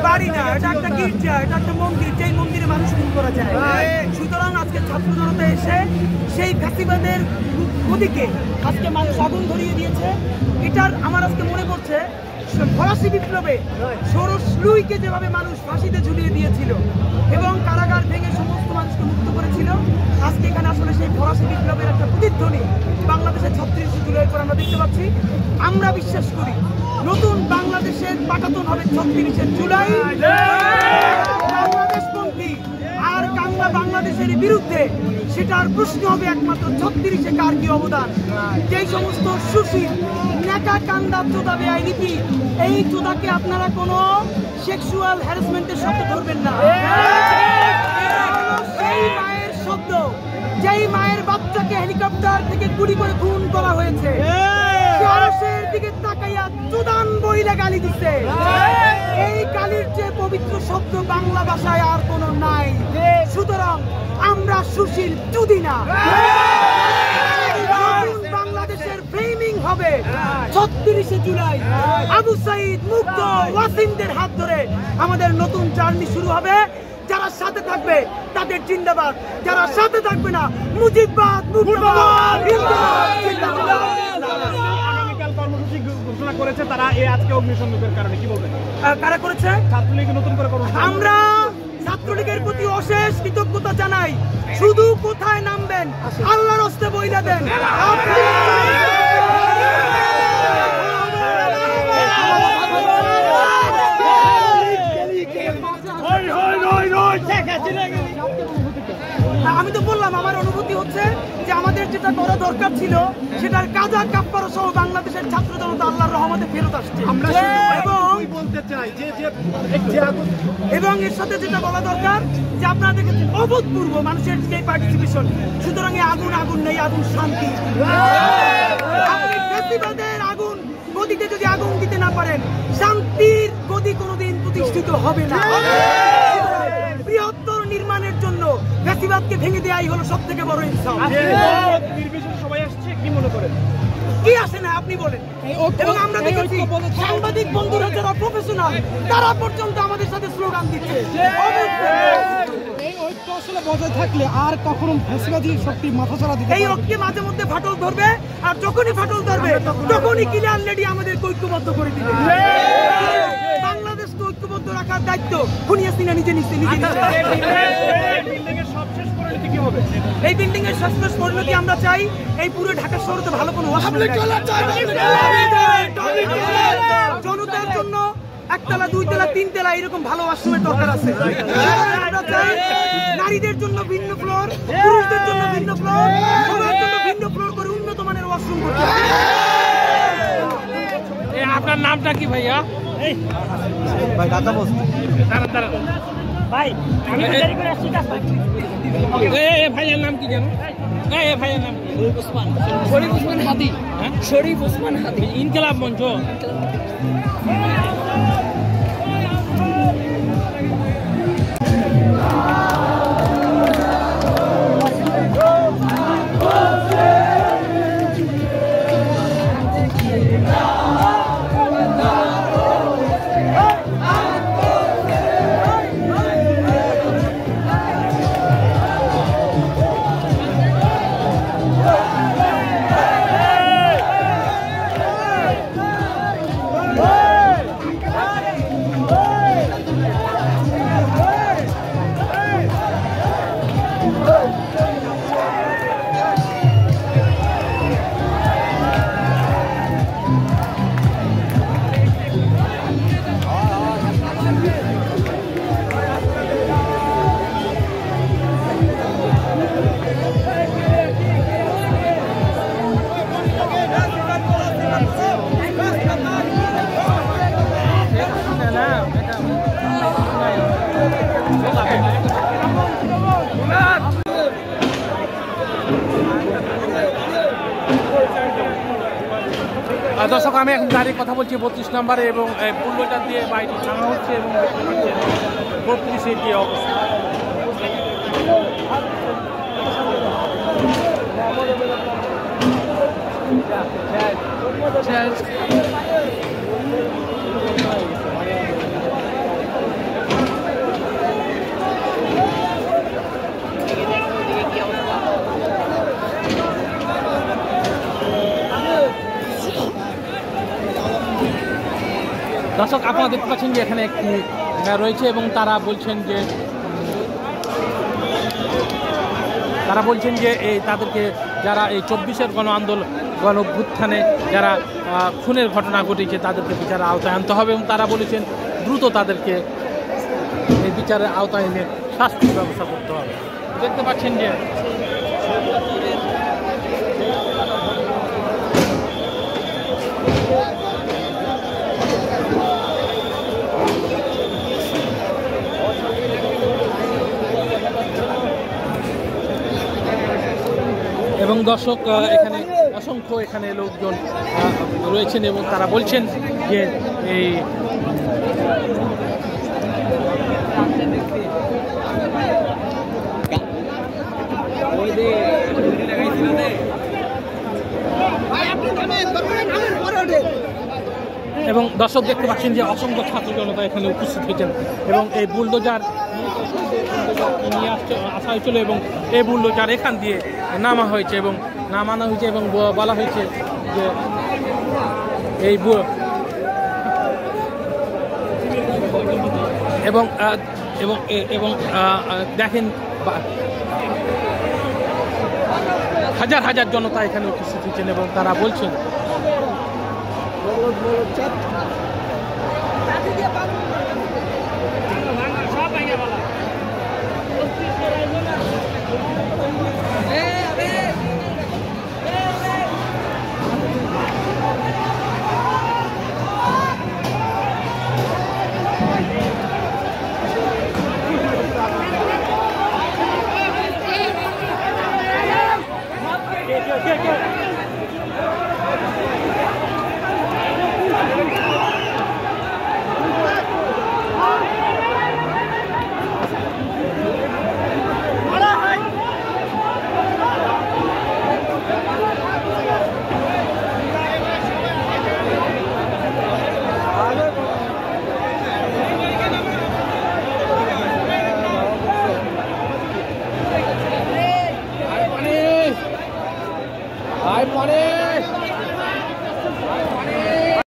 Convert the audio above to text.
বাড়ি না, এটা একটা গির্জা, এটা একটা মন্দির, যেই মন্দিরে মানুষ খুন করা যায়। সুতরাং আজকে ছাত্র জনতা এসে সেই ফ্যাসিবাদের গদিকে আজকে মানুষ আগুন ধরিয়ে দিয়েছে। এটার আমার আজকে মনে পড়ছে ফরাসি বিপ্লবে ষোড়শ লুইকে যেভাবে মানুষ ফাঁসিতে ঝুলিয়ে দিয়েছিল এবং কারাগার ভেঙে সমস্ত মানুষকে মুক্ত করেছিল। আজকে এখানে আসলে সেই ফরাসি বিপ্লবের একটা প্রতিধ্বনি বাংলাদেশের 36 জুলাই করে আমরা দেখতে পাচ্ছি। আমরা বিশ্বাস করি নতুন বাংলাদেশের পাঠাতন হবে 36 জুলাই। বাংলাদেশপন্থী আর কাংলা বাংলাদেশের বিরুদ্ধে সেটার প্রশ্ন হবে একমাত্র 36-এ কার কি অবদান। যেই সমস্ত সুশীল নেকা কান্দা চোদা বেআই নীতি, এই চোদাকে আপনারা কোনো সেক্সুয়াল হ্যারাসমেন্টের শব্দ ধরবেন না। সেই মায়ের শব্দ যেই মায়ের বাচ্চাকে হেলিকপ্টার থেকে গুলি করে খুন করা হয়েছে, দিকে তাকাইয়া চোদান বইলে গালি দিচ্ছে। এই গালির চেয়ে পবিত্র শব্দ বাংলা ভাষায় আর কোনো নাই। সুতরাং আমরা সুশীল চুদি না। বাংলাদেশের ফ্রেমিং হবে 36 জুলাই। আবু সাইদ, মুগ্ধ, ওয়াসিমদের হাত ধরে আমাদের নতুন জার্নি শুরু হবে। যারা সাথে থাকবে তাদের জিন্দাবাদ, যারা সাথে থাকবে না মুজিববাদ, মুর্দাবাদ, জিন্দাবাদ। ঘোষণা করেছে তারা এই আজকে অগ্নিসংযোগের কারণে কি বলবেন? কারা করেছে? ছাত্রলীগ নতুন করে আমরা ছাত্রলীগের প্রতি অশেষ কৃতজ্ঞতা জানাই। শুধু কোথায় নামবেন আল্লাহর হস্তে বইলা দেন। আমি তো বললাম আমার অনুভূতি হচ্ছে যে আমাদের যেটা করা দরকার ছিল সেটার কাজা কাপ্পারা সহ বাংলাদেশের ছাত্র জনতা আল্লাহর রহমতে ফেরত আসছে। এবং এর সাথে যেটা বলা দরকার যে আপনারা দেখেছেন অভূতপূর্ব মানুষের যে পার্টিসিপেশন। সুতরাং এই আগুন আগুন নেই, আগুন শান্তি। আপনি ফ্যাসিবাদের আগুন গদিতে যদি আগুন দিতে না পারেন, শান্তির গদি কোনোদিন প্রতিষ্ঠিত হবে না। বৃহত্তর নির্মাণের জন্য ফ্যাসিবাদকে ভেঙে দেওয়াই হলো সব থেকে বড় ইনসাফ। সবাই আসছে কি মনে করেন? কি আসে না আপনি বলেন। এবং আমরা দেখেছি সাংবাদিক বন্ধুরা যারা প্রফেশনাল তারা পর্যন্ত আমাদের সাথে স্লোগান দিচ্ছে। এই ঐক্য আসলে বজায় থাকলে আর কখনো ফ্যাসিবাদী শক্তি মাথাছাড়া দিতে এই ঐক্যে মাঝে মধ্যে ফাটল ধরবে, আর যখনই ফাটল ধরবে তখনই ক্লিয়ার লেডি আমাদের ঐক্যবদ্ধ করে দিবে। বাংলাদেশকে ঐক্যবদ্ধ রাখার দায়িত্ব খুনিয়া সিনা নিজে নিচ্ছে। এই বিল্ডিং এর সবশেষ পরিণতি আমরা চাই এই পুরো ঢাকা শহরে ভালো কোনো জনতার জন্য একতলা, দুইতলা, তিনতলা এরকম ভালো ওয়াশরুমের দরকার আছে। আমরা চাই নারীদের জন্য ভিন্ন ফ্লোর, পুরুষদের জন্য ভিন্ন ফ্লোর, সবার জন্য ভিন্ন ফ্লোর করে উন্নত মানের ওয়াশরুম করতে হবে। আপনার নামটা কি ভাইয়া? ভাই ঢাকা বস ভাই ভাইয়ের নাম কি জানো? ভাইয়ের নাম শরীফ ওসমান হাদি। শরীফ ওসমান হাদি, ইনকিলাব মঞ্চ। দর্শক, আমি এখন গাড়ির কথা বলছি 32 নম্বরে এবং বুলডোজার দিয়ে বাড়িটি ভাঙা হচ্ছে এবং 32-এ গিয়ে অবস্থা। দর্শক আপনারা দেখতে পাচ্ছেন যে এখানে একটি রয়েছে এবং তারা বলছেন যে এই তাদেরকে যারা এই 24-এর গণ অভ্যুত্থানে যারা খুনের ঘটনা ঘটেছে তাদেরকে বিচারের আওতায় আনতে হবে এবং তারা বলেছেন দ্রুত তাদেরকে এই বিচারের আওতায় এনে শাস্তির ব্যবস্থা করতে হবে। দেখতে পাচ্ছেন যে এবং দর্শক এখানে অসংখ্য এখানে লোকজন রয়েছেন এবং তারা বলছেন যে এই এবং দর্শক দেখতে পাচ্ছেন যে অসংখ্য ছাত্র জনতা এখানে উপস্থিত হয়েছেন এবং এই বুলডোজার নিয়ে আসা হয়েছিল এবং এই বুলডোজার এখান দিয়ে নামানো হয়েছে এবং বলা হয়েছে যে এই এবং দেখেন হাজার হাজার জনতা এখানে উপস্থিত হয়েছেন এবং তারা বলছেন